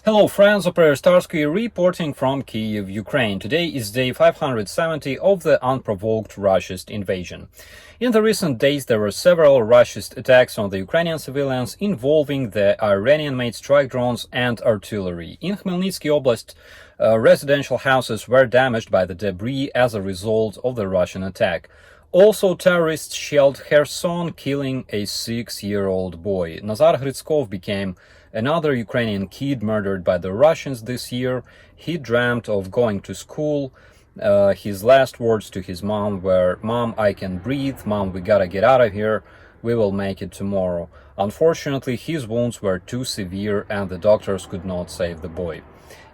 Hello friends, Operator Starsky reporting from Kyiv, Ukraine. Today is day 570 of the unprovoked Russian invasion. In the recent days, there were several Russian attacks on the Ukrainian civilians involving the Iranian-made strike drones and artillery. In Khmelnytsky Oblast, residential houses were damaged by the debris as a result of the Russian attack. Also, terrorists shelled Kherson, killing a 6-year-old boy. Nazar Hrytskov became another Ukrainian kid murdered by the Russians this year. He dreamt of going to school. His last words to his mom were, "Mom, I can breathe. Mom, we gotta get out of here. We will make it tomorrow." Unfortunately, his wounds were too severe and the doctors could not save the boy.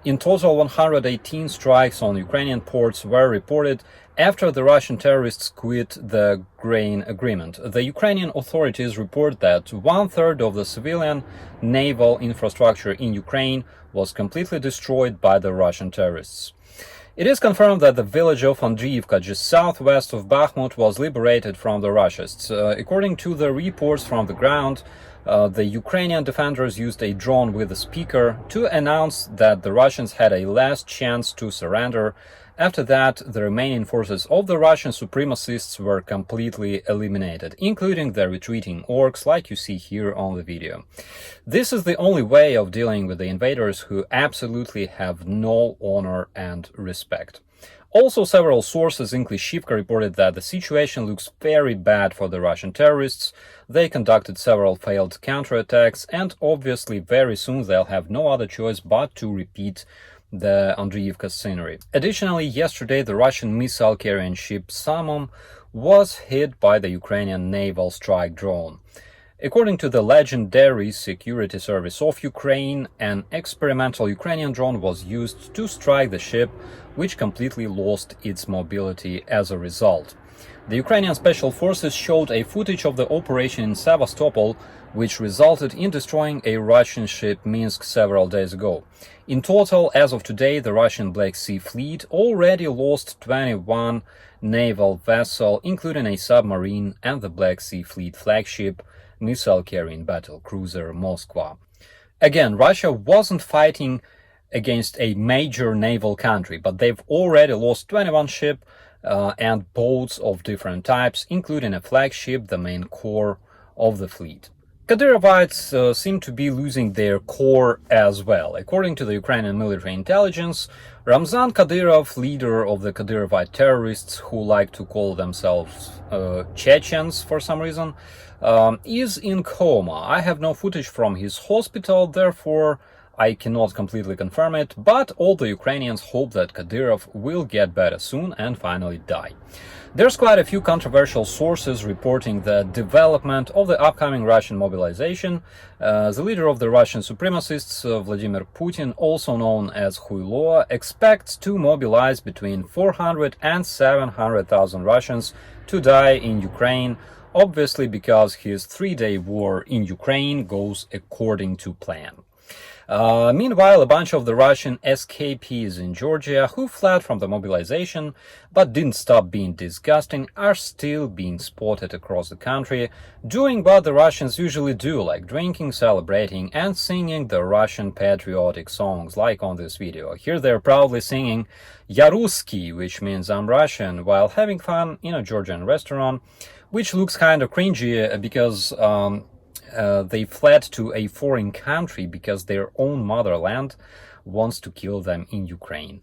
In total, 118 strikes on Ukrainian ports were reported after the Russian terrorists quit the grain agreement. The Ukrainian authorities report that one-third of the civilian naval infrastructure in Ukraine was completely destroyed by the Russian terrorists. It is confirmed that the village of Andriivka, just southwest of Bakhmut, was liberated from the Russians. According to the reports from the ground, the Ukrainian defenders used a drone with a speaker to announce that the Russians had a last chance to surrender. After that, the remaining forces of the Russian supremacists were completely eliminated, including the retreating orcs, like you see here on the video. This is the only way of dealing with the invaders who absolutely have no honor and respect. Also, several sources in Klishivka reported that the situation looks very bad for the Russian terrorists. They conducted several failed counterattacks, and obviously very soon they'll have no other choice but to repeat the Andriivka scenery. Additionally, yesterday the Russian missile-carrying ship Samum was hit by the Ukrainian naval strike drone. According to the legendary Security Service of Ukraine, an experimental Ukrainian drone was used to strike the ship, which completely lost its mobility as a result. The Ukrainian Special Forces showed a footage of the operation in Sevastopol, which resulted in destroying a Russian ship Minsk several days ago. In total, as of today, the Russian Black Sea Fleet already lost 21 naval vessels, including a submarine and the Black Sea Fleet flagship missile-carrying battle cruiser Moskva. Again, Russia wasn't fighting against a major naval country, but they've already lost 21 ships and boats of different types, including a flagship, the main core of the fleet. Kadyrovites seem to be losing their core as well. According to the Ukrainian military intelligence, Ramzan Kadyrov, leader of the Kadyrovite terrorists who like to call themselves Chechens for some reason, is in coma. I have no footage from his hospital, therefore I cannot completely confirm it, but all the Ukrainians hope that Kadyrov will get better soon and finally die. There's quite a few controversial sources reporting the development of the upcoming Russian mobilization. The leader of the Russian supremacists, Vladimir Putin, also known as Khuilo, expects to mobilize between 400 and 700,000 Russians to die in Ukraine, obviously because his 3-day war in Ukraine goes according to plan. Meanwhile, a bunch of the Russian escapees in Georgia who fled from the mobilization but didn't stop being disgusting are still being spotted across the country, doing what the Russians usually do, like drinking, celebrating, and singing the Russian patriotic songs, like on this video. Here they're proudly singing "Ya Ruski," which means "I'm Russian," while having fun in a Georgian restaurant, which looks kind of cringy because they fled to a foreign country because their own motherland wants to kill them in Ukraine.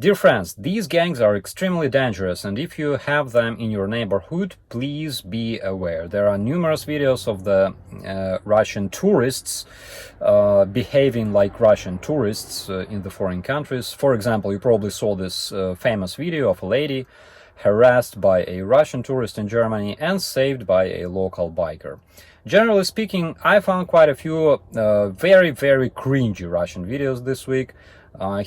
Dear friends, these gangs are extremely dangerous, and if you have them in your neighborhood, please be aware. There are numerous videos of the Russian tourists behaving like Russian tourists in the foreign countries. For example, you probably saw this famous video of a lady harassed by a Russian tourist in Germany and saved by a local biker. Generally speaking, I found quite a few very cringy Russian videos this week.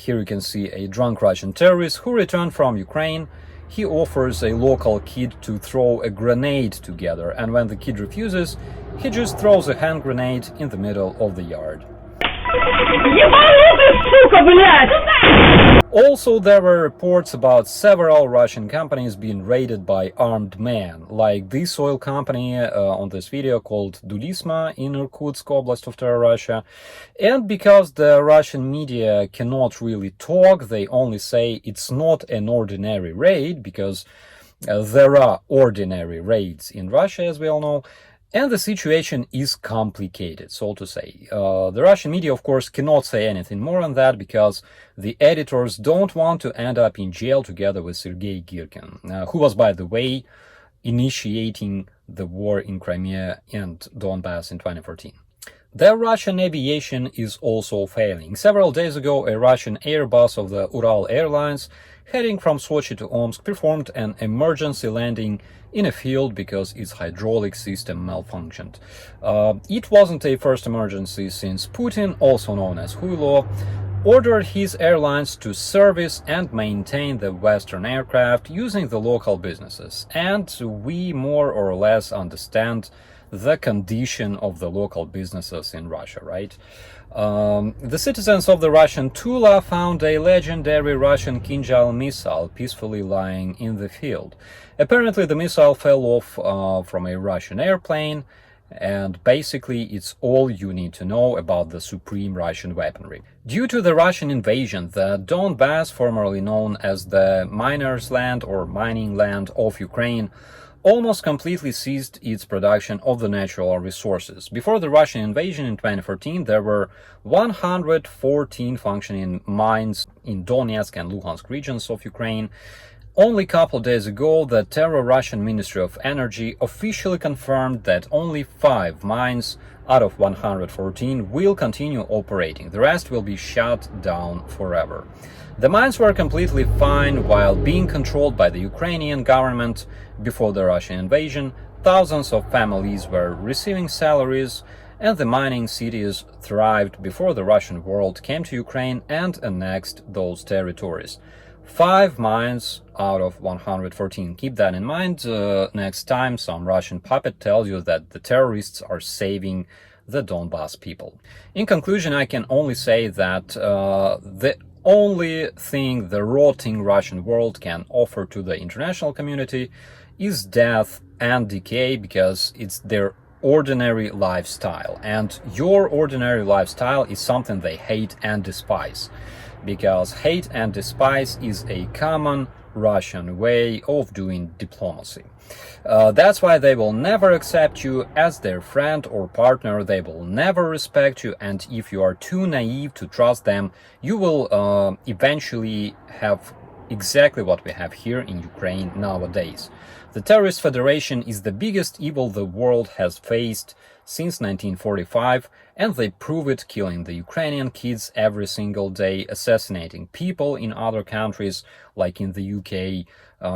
Here you can see a drunk Russian terrorist who returned from Ukraine. He offers a local kid to throw a grenade together, and when the kid refuses, he just throws a hand grenade in the middle of the yard. Also, there were reports about several Russian companies being raided by armed men, like this oil company on this video called Dulisma in Irkutsk Oblast of Russia. And because the Russian media cannot really talk, they only say it's not an ordinary raid, because there are ordinary raids in Russia, as we all know. And the situation is complicated, so to say. The Russian media, of course, cannot say anything more on that, because the editors don't want to end up in jail together with Sergei Girkin, who was, by the way, initiating the war in Crimea and Donbass in 2014. The Russian aviation is also failing. Several days ago, a Russian Airbus of the Ural Airlines, heading from Sochi to Omsk, performed an emergency landing in a field because its hydraulic system malfunctioned. It wasn't a first emergency since Putin, also known as Huilo, ordered his airlines to service and maintain the Western aircraft using the local businesses. And we more or less understand the condition of the local businesses in Russia, right? The citizens of the Russian Tula found a legendary Russian Kinjal missile peacefully lying in the field. Apparently, the missile fell off from a Russian airplane, and basically it's all you need to know about the supreme Russian weaponry. Due to the Russian invasion, the Donbass, formerly known as the miners' land or mining land of Ukraine, almost completely ceased its production of the natural resources. Before the Russian invasion in 2014, there were 114 functioning mines in Donetsk and Luhansk regions of Ukraine. Only a couple days ago, the terror Russian Ministry of Energy officially confirmed that only 5 mines out of 114 will continue operating. The rest will be shut down forever. The mines were completely fine while being controlled by the Ukrainian government before the Russian invasion. Thousands of families were receiving salaries, and the mining cities thrived before the Russian world came to Ukraine and annexed those territories. 5 mines out of 114. Keep that in mind next time some Russian puppet tells you that the terrorists are saving the Donbass people. In conclusion, I can only say that the only thing the rotting Russian world can offer to the international community is death and decay, because it's their ordinary lifestyle. And your ordinary lifestyle is something they hate and despise, because hate and despise is a common Russian way of doing diplomacy. That's why they will never accept you as their friend or partner. They will never respect you, and if you are too naive to trust them, you will eventually have exactly what we have here in Ukraine nowadays. The terrorist federation is the biggest evil the world has faced since 1945, and they prove it, killing the Ukrainian kids every single day, assassinating people in other countries like in the UK,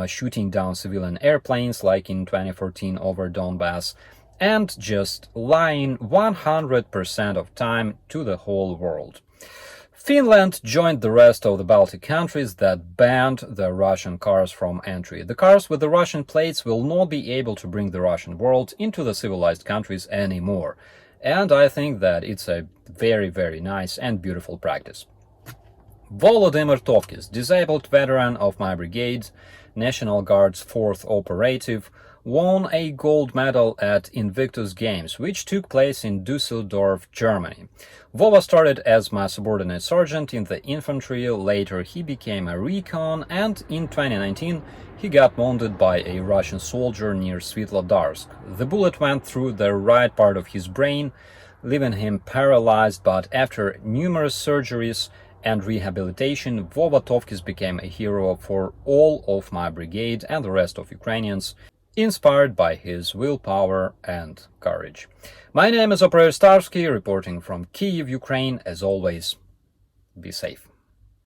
shooting down civilian airplanes like in 2014 over Donbass, and just lying 100% of time to the whole world. Finland joined the rest of the Baltic countries that banned the Russian cars from entry. The cars with the Russian plates will not be able to bring the Russian world into the civilized countries anymore. And I think that it's a very, very nice and beautiful practice. Volodymyr Tovkis, disabled veteran of my brigade, National Guard's 4th operative, won a gold medal at Invictus Games, which took place in Düsseldorf, Germany. Vova started as my subordinate sergeant in the infantry, later he became a recon, and in 2019 he got wounded by a Russian soldier near Svetlodarsk. The bullet went through the right part of his brain, leaving him paralyzed, but after numerous surgeries and rehabilitation, Vova Tovkis became a hero for all of my brigade and the rest of Ukrainians, inspired by his willpower and courage. My name is Operator Starsky, reporting from Kyiv, Ukraine. As always, be safe.